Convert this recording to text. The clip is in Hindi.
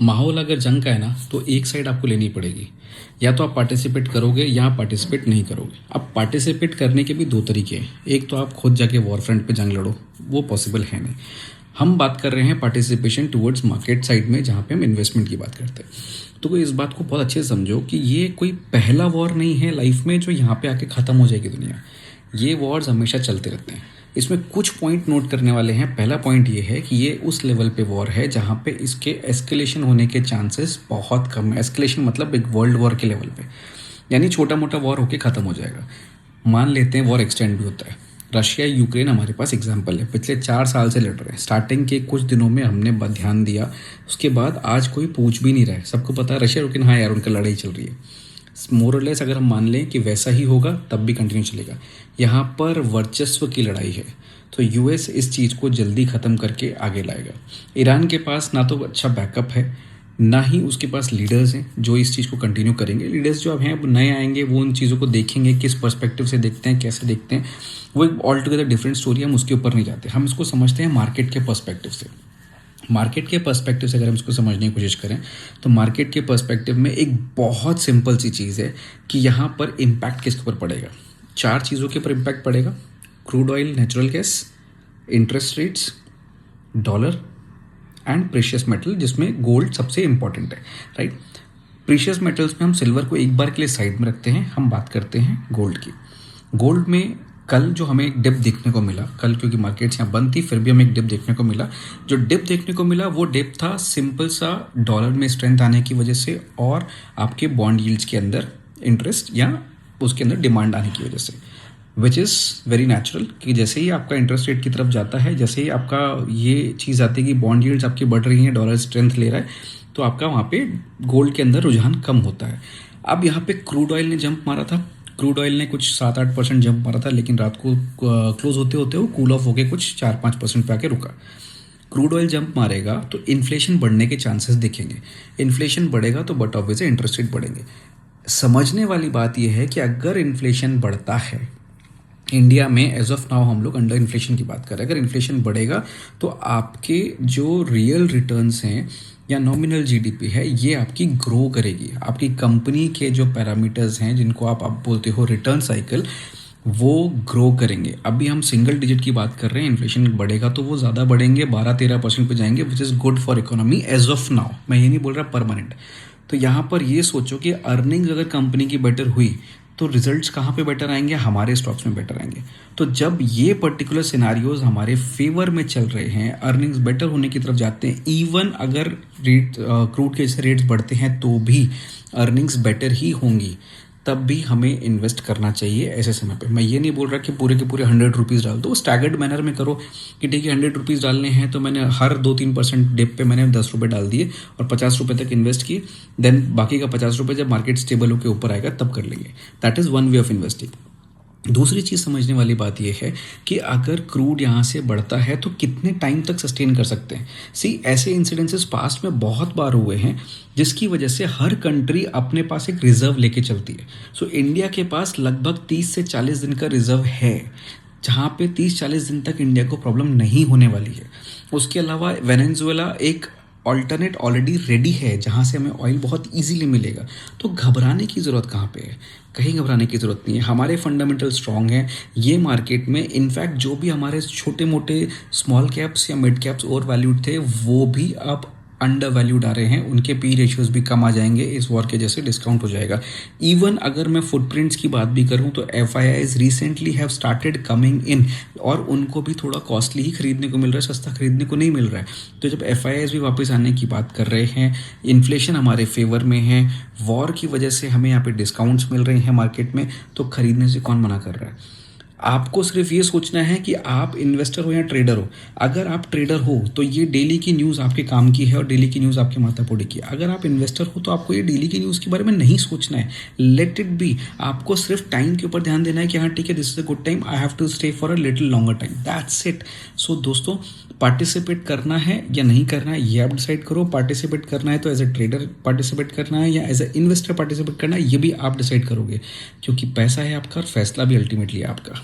माहौल अगर जंग का है ना तो एक साइड आपको लेनी पड़ेगी। या तो आप पार्टिसिपेट करोगे या आप पार्टिसिपेट नहीं करोगे। अब पार्टिसिपेट करने के भी दो तरीके हैं। एक तो आप खुद जाके वॉर फ्रंट पे जंग लड़ो, वो पॉसिबल है नहीं। हम बात कर रहे हैं पार्टिसिपेशन टुवर्ड्स मार्केट साइड में, जहाँ पे हम इन्वेस्टमेंट की बात करते हैं। तो इस बात को बहुत अच्छे से समझो कि ये कोई पहला वॉर नहीं है लाइफ में जो यहाँ पे आके ख़त्म हो जाएगी दुनिया। ये वॉर्स हमेशा चलते रहते हैं। इसमें कुछ पॉइंट नोट करने वाले हैं। पहला पॉइंट ये है कि ये उस लेवल पे वॉर है जहाँ पे इसके एस्केलेशन होने के चांसेस बहुत कम है। एस्केलेशन मतलब एक वर्ल्ड वॉर के लेवल पे, यानी छोटा मोटा वॉर होके ख़त्म हो जाएगा। मान लेते हैं वॉर एक्सटेंड भी होता है। रशिया यूक्रेन हमारे पास एग्जाम्पल है, पिछले 4 साल से लड़ रहे हैं। स्टार्टिंग के कुछ दिनों में हमने ध्यान दिया, उसके बाद आज कोई पूछ भी नहीं रहा है। सबको पता है रशिया यूक्रेन, हाँ यार उनका लड़ाई चल रही है। मोरलेस अगर हम मान लें कि वैसा ही होगा तब भी कंटिन्यू चलेगा। यहाँ पर वर्चस्व की लड़ाई है, तो यूएस इस चीज़ को जल्दी ख़त्म करके आगे लाएगा। ईरान के पास ना तो अच्छा बैकअप है, ना ही उसके पास लीडर्स हैं जो इस चीज़ को कंटिन्यू करेंगे। लीडर्स जो अब हैं अब नए आएंगे, वो उन चीज़ों को देखेंगे, किस पर्सपेक्टिव से देखते हैं, कैसे देखते हैं, वो एक ऑल टुगेदर डिफरेंट स्टोरी। हम उसके ऊपर नहीं जाते, हम इसको समझते हैं मार्केट के पर्सपेक्टिव से। मार्केट के पर्सपेक्टिव से अगर हम इसको समझने की कोशिश करें तो मार्केट के पर्सपेक्टिव में एक बहुत सिंपल सी चीज़ है कि यहाँ पर इम्पैक्ट किसके ऊपर पड़ेगा। 4 चीज़ों के ऊपर इम्पैक्ट पड़ेगा: crude oil, natural gas, interest rates, dollar and precious metal, जिसमें गोल्ड सबसे इंपॉर्टेंट है, राइट। प्रीशियस मेटल्स में हम सिल्वर को एक बार के लिए साइड में रखते हैं, हम बात करते हैं गोल्ड की। गोल्ड में कल जो हमें एक डिप देखने को मिला, कल क्योंकि मार्केट्स यहाँ बंद थी फिर भी हमें एक डिप देखने को मिला। जो डिप देखने को मिला वो डिप था सिंपल सा डॉलर में स्ट्रेंथ आने की वजह से और आपके बॉन्ड यील्ड्स के अंदर इंटरेस्ट या उसके अंदर डिमांड आने की वजह से, विच इज़ वेरी नेचुरल कि जैसे ही आपका इंटरेस्ट रेट की तरफ जाता है, जैसे ही आपका ये चीज़ आती है कि बॉन्ड यील्ड्स आपकी बढ़ रही हैं, डॉलर स्ट्रेंथ ले रहा है, तो आपका वहाँ पे गोल्ड के अंदर रुझान कम होता है। अब यहाँ पे क्रूड ऑयल ने जंप मारा था। क्रूड ऑयल ने कुछ 7-8% जंप मारा था, लेकिन रात को क्लोज होते होते वो कूल ऑफ होकर कुछ 4-5% पे आके रुका। क्रूड ऑयल जंप मारेगा तो इन्फ्लेशन बढ़ने के चांसेस दिखेंगे। इन्फ्लेशन बढ़ेगा तो बट ऑब्वियस इंटरेस्ट रेट बढ़ेंगे। समझने वाली बात यह है कि अगर इन्फ्लेशन बढ़ता है इंडिया में, एज ऑफ नाउ हम लोग अंडर इन्फ्लेशन की बात कर रहे हैं, अगर इन्फ्लेशन बढ़ेगा तो आपके जो रियल रिटर्न्स हैं या नॉमिनल जीडीपी है ये आपकी ग्रो करेगी। आपकी कंपनी के जो पैरामीटर्स हैं जिनको आप बोलते हो रिटर्न साइकिल, वो ग्रो करेंगे। अभी हम सिंगल डिजिट की बात कर रहे हैं, इन्फ्लेशन बढ़ेगा तो वो ज़्यादा बढ़ेंगे, 12-13% पे जाएंगे, which is good for economy as of now. मैं ये नहीं बोल रहा परमानेंट। तो यहाँ पर ये सोचो कि अर्निंग्स अगर कंपनी की बेटर हुई तो रिजल्ट्स कहाँ पे बेटर आएंगे, हमारे स्टॉक्स में बेटर आएंगे। तो जब ये पर्टिकुलर सिनारियोज हमारे फेवर में चल रहे हैं, अर्निंग्स बेटर होने की तरफ जाते हैं, इवन अगर रेट क्रूड के जैसे रेट्स बढ़ते हैं तो भी अर्निंग्स बेटर ही होंगी, तब भी हमें इन्वेस्ट करना चाहिए ऐसे समय पे। मैं ये नहीं बोल रहा कि पूरे के पूरे 100 रुपीज़ डाल दो, स्टैगर्ड मैनर में करो कि ठीक है 100 रुपीज़ डालने हैं तो मैंने हर 2-3% डिप पे मैंने 10 रुपये डाल दिए और 50 रुपये तक इन्वेस्ट किए, देन बाकी का 50 रुपये जब मार्केट स्टेबल होकर ऊपर आएगा तब कर लेंगे। That is one way of investing. दूसरी चीज़ समझने वाली बात यह है कि अगर क्रूड यहाँ से बढ़ता है तो कितने टाइम तक सस्टेन कर सकते हैं। ऐसे इंसिडेंसेस पास्ट में बहुत बार हुए हैं जिसकी वजह से हर कंट्री अपने पास एक रिजर्व लेके चलती है। इंडिया के पास लगभग 30 से 40 दिन का रिजर्व है, जहाँ पे 30-40 दिन तक इंडिया को प्रॉब्लम नहीं होने वाली है। उसके अलावा वेनेजुएला एक ऑल्टरनेट ऑलरेडी रेडी है जहाँ से हमें ऑयल बहुत इजीली मिलेगा। तो घबराने की ज़रूरत कहाँ पे है? कहीं घबराने की ज़रूरत नहीं है। हमारे फंडामेंटल स्ट्रॉन्ग हैं ये मार्केट में। इनफैक्ट जो भी हमारे छोटे मोटे स्मॉल कैप्स या मिड कैप्स ओवर वैल्यूड थे वो भी अब अंडर वैल्यूड आ रहे हैं, उनके पी रेशियोज भी कम आ जाएंगे इस वॉर के जैसे, डिस्काउंट हो जाएगा। इवन अगर मैं फुटप्रिंट्स की बात भी करूं तो FIIs recently have started coming in और उनको भी थोड़ा कॉस्टली ही खरीदने को मिल रहा है, सस्ता खरीदने को नहीं मिल रहा है। तो जब एफआईआईज भी वापस आने की बात कर रहे हैं, इन्फ्लेशन हमारे फेवर में है, वॉर की वजह से हमें यहाँ पे डिस्काउंट्स मिल रहे हैं मार्केट में, तो खरीदने से कौन मना कर रहा है? आपको सिर्फ ये सोचना है कि आप इन्वेस्टर हो या ट्रेडर हो। अगर आप ट्रेडर हो तो ये डेली की न्यूज़ आपके काम की है और डेली की न्यूज़ आपके माथापोड़ी की है। अगर आप इन्वेस्टर हो तो आपको ये डेली की न्यूज़ के बारे में नहीं सोचना है, लेट इट बी। आपको सिर्फ टाइम के ऊपर ध्यान देना है कि हाँ ठीक है, this is a good time, I have to stay for a little longer time, that's it. So दोस्तों, पार्टिसिपेट करना है या नहीं करना है ये आप डिसाइड करो। पार्टिसिपेट करना है तो एज ए ट्रेडर पार्टिसिपेट करना है या एज ए इन्वेस्टर पार्टिसिपेट करना है, ये भी आप डिसाइड करोगे, क्योंकि पैसा है आपका और फैसला भी अल्टीमेटली आपका।